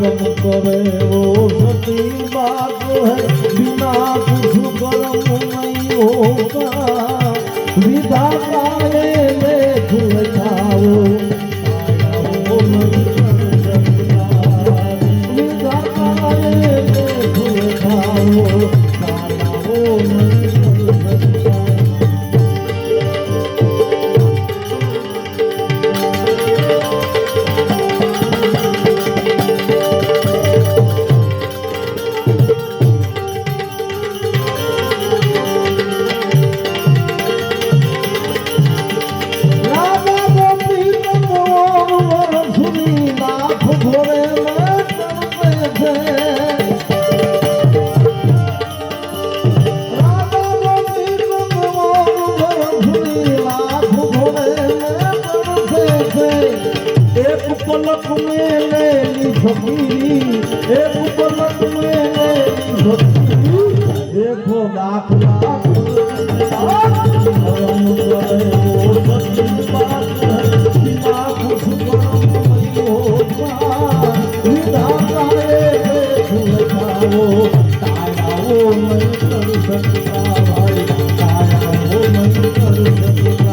कर्म करे वो सती बात है, बिना कुछ कर्म नहीं होगा। विधाता ये लेख लिखाओ, वो नहीं कर सकता। विधाता ये लेख लिखाओ, वो नहीं कर सकता। पलक में ले ली फकीरी, एक पलक में ले ली फकीरी। देखो लाख लाख कर्म करे वो सच्ची बात है, बिना कुछ कर्म नहीं होगा। विधाता ये लेख लिखाओ, ताया वो नहीं कर सकता भाई, ताया वो नहीं कर सकता।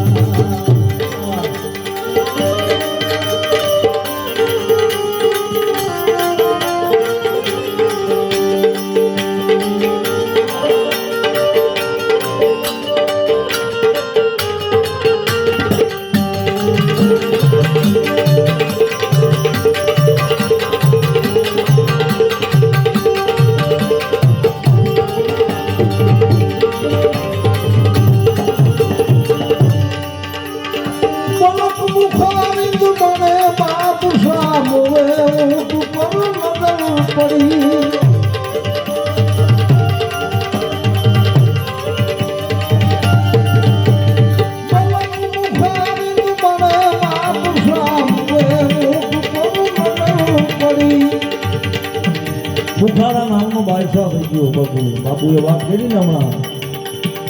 બુખારા નામનો બાદશાહ થઈ ગયો બાપુ. બાપુએ વાત કરી ને હમણાં,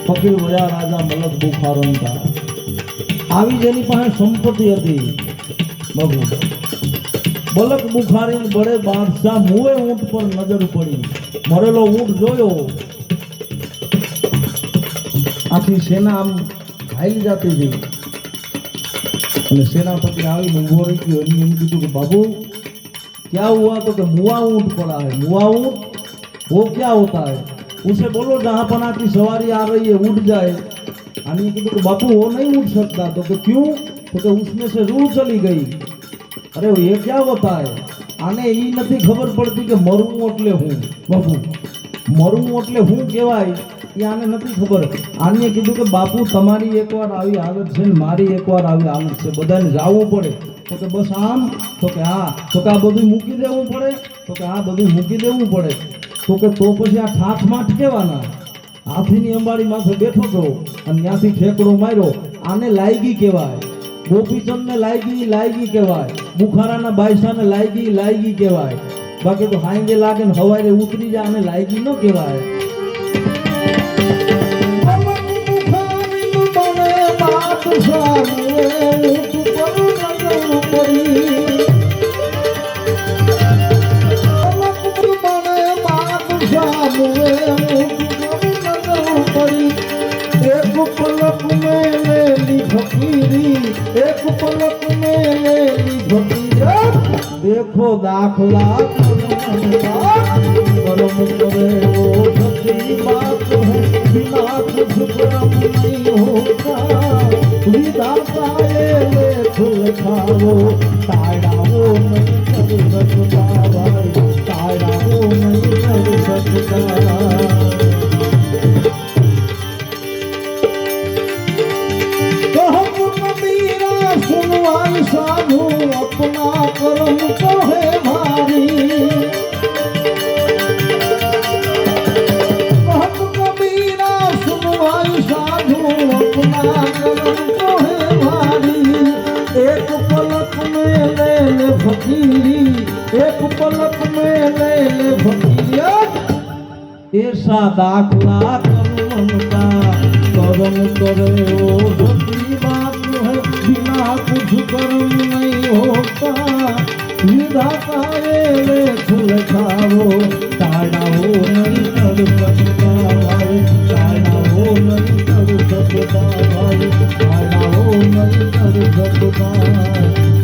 ફકીર વયા રાજા મલક બુખારનતા. આવી જેની પાસે સંપત્તિ હતી બાપુ. મલક બુખારી બડે બાદશાહ મુએ ઊંટ પર નજર પડી. મરેલો ઊંટ જોયો, આખી સેના આમ ઘાયલી જાતી હતી. અને सेनापति આવી ઊભો રહી ગયો. એની એમ કીધું કે બાબू क्या हुआ? तो कि मुआ ऊंट पड़ा है। मुआ ऊंट वो क्या होता है? उसे बोलो जहाँ पना की सवारी आ रही है उठ जाए। आने की तो बापू वो नहीं उठ सकता। तो कि क्यों? तो कि उसमें से रूह चली गई। अरे ये क्या होता है? आने ये नहीं खबर पड़ती कि मरू એટલે હું બાપू, મરું એટલે હું કહેવાય એ આને નથી ખબર. આને કીધું કે બાપુ તમારી એકવાર આવી હાલત છે ને મારી એકવાર આવી હાલત છે, બધાને જાવું પડે. તો કે બસ આમ? તો કે હા. તો કે આ બધું મૂકી દેવું પડે? તો કે હા બધું મૂકી દેવું પડે. તો કે તો પછી આ ઠાઠ માઠ કેવાના? હાથીની અંબાડી માથે બેઠો છો અને ત્યાંથી ઠેકડો માર્યો, આને લાયગી કહેવાય. ગોપીચંદને લાયગી કહેવાય. બુખારાના બાદશાહને લાયગી કહેવાય. બાકી તો હાંગે લાગે ને હવારે ઉતરી જાય, આને લાયગી ન કહેવાય. एक पलक में ले ली फकीरी, एक पलक में ले ली फकीरी। देखो दाखला कर्म करे वो सच्ची बात है, बिना कुछ कर्म नहीं होता। विधाता ये लेख लिखाओ, ताया वो नहीं कर सकता भाई, ताया वो नहीं कर सकता। सुनवाई साधु अपना कर्म तो है भारी। बहुत कबीरा सुनवाई साधु अपना कर्म तो है भारी। एक पलक में ले ले फकीरी, एक पलक में ले ले फकीरी। ऐसा दाखला कर्म का कर्म करे वो सच्ची बात है, बिना कुछ कर्म नहीं होता। વિધાતાએ રે ફૂલ ખાવો તાળાઓ નંતર સપતા ભાઈ તાળાઓ નંતર સપતા ભાઈ તાળાઓ નંતર સપતા